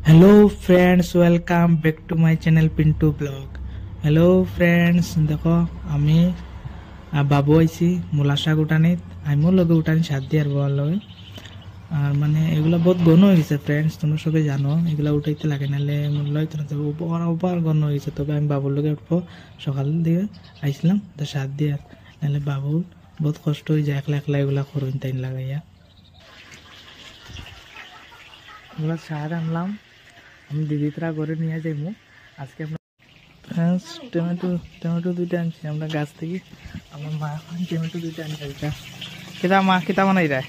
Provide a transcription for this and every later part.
Hello friends, welcome back to my channel Pintu blog. Hello friends, देखो आमी बाबू IC मुलाशा उठानित आमिও लगे उठानी साथ दियार बाবার लगे। আর মানে এগুলা বহুত গণ হয়ে গেছে ফ্রেন্ডস, তোমরা সবাই জানো এগুলা উঠাইতে লাগে, নাহলে লইতে না যাবো ওভার গণ হয়ে গেছে। তবে আমি বাবুর লগে উঠবো, সকাল দিকে আইছিলাম তো সাত দিয়ে, নাহলে বাবুর বহুত কষ্ট হয়ে যায় একলা একলা এগুলা করুন তাই লাগাইয়া। এগুলা সার আনলাম, আমি দিদিতরা করে নিয়ে যাইমু আজকে। টমেটো টমেটো দুইটা আনছি আমরা গাছ থেকে। আমার মা এখন টমেটো দুইটা আনছে। কেটা মা কেটা বানাই দেয়,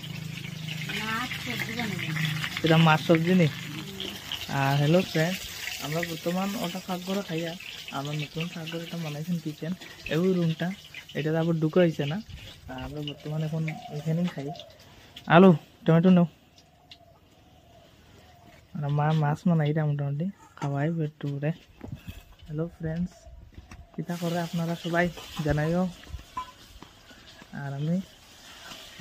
এটা মাছ সবজি নেই। আর হ্যালো ফ্রেন্ড, আমরা বর্তমান ওটা শাক করে খাইয়া আমরা নতুন শাক করে এটা বানাইছেন কিচেন এই রুমটা, এটা আবার ঢুকে হয়েছে না। আমরা বর্তমান এখন এখানেই খাই। আলু টমেটো নেও, মা মাছ বানাইটা মোটামুটি খাওয়াই পেট করে। হ্যালো ফ্রেন্ডস, কিতা করে আপনারা সবাই জানাইও। আর আমি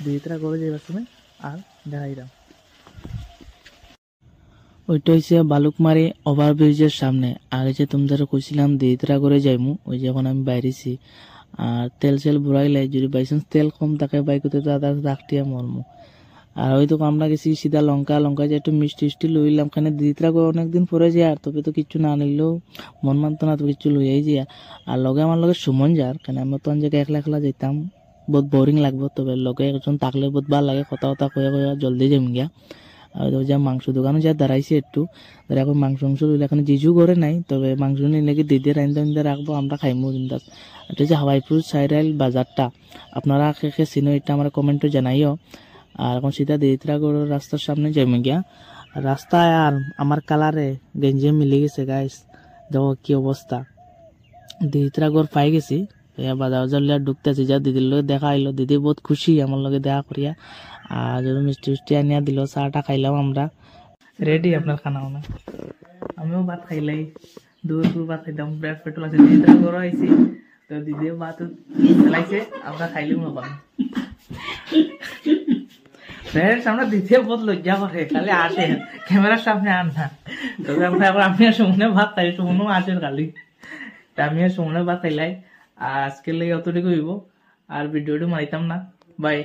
দিদিতরা করে যাইবার সময় আর দেখাইলাম। ওইটা হচ্ছে বালুকমারি ওভারব্রিজের সামনে। আর যে তোমাদের কইছিলাম দিদিতরা করে যাইমু, ওই যে এখন আমি বাইরেছি। আর তেল সেল ভরাইলাই, যদি বাইচান্স তেল কম থাকে বাইকতে তো আদার দাগটিয়া মরমু। আর হয়তো আমরা গেছি সিধা লঙ্কা যে একটু মিষ্টি মিষ্টি লইলাম, খানে দিদিতরা অনেকদিন পরে যায়। আর তবে তো কিছু না নিলেও মন মানতো না, তো কিছু লইয়াই যায়। আর লগে আমার লগে সুমন যার, কেন আমি তো জায়গায় একলা একলা যেতাম বহুত বোরিং লাগবো। তবে লগে একজন থাকলে বহুত ভালো লাগে, কথা কথা কয়ে কয়ে জলদি যাম গিয়া। আর যা মাংস দোকানে যা দাঁড়াইছে একটু, এখন মাংস লইলে এখন জিজু করে নাই, তবে মাংস নিয়ে নাকি দিদির আইন্দা রাখবো, আমরা খাইমু বিন্দাস। এটা যে হাওয়াইপুর সাইরাইল বাজারটা, আপনারা কে চিনো এটা আমার কমেন্টে জানাইও। আর এখন সিধা দিদিতরা গড়ের রাস্তার সামনে যাইমে গিয়া। রাস্তায় আর আমার কালারে গেঞ্জি মিলে গেছে গাইস, দেখো কি অবস্থা। দিদিতরা গড় পাই গেছি, বাজার লিয়া ঢুকতেছি, যা দিদির লগে দেখা আইলো। দিদি বহুত খুশি আমার লগে দেখা করিয়া। আর যদি মিষ্টি মিষ্টি আনিয়া দিল, চাটা খাইলাম আমরা। রেডি আপনার খানা মানে, আমিও ভাত খাইলাই, দুপুর ভাত খাইতাম, ব্রেড পেট্রোল আছে। দিদিতরা গড় আইছি তো দিদিও ভাত খেলাইছে, আমরা খাইলাম না। ফ্রেন্ডস, আমরা দিতে বহুত লজ্জা করে, খালি আসে ক্যামেরার সামনে আন না। তবে আমরা এখন আমি আর সুমনে ভাত খাই, সুমনও আসেন খালি, আমি আর সুমনে ভাত খাইলাই। আর আজকের লেগে অতটুকু হইব, আর ভিডিওটি মারিতাম না। বাই।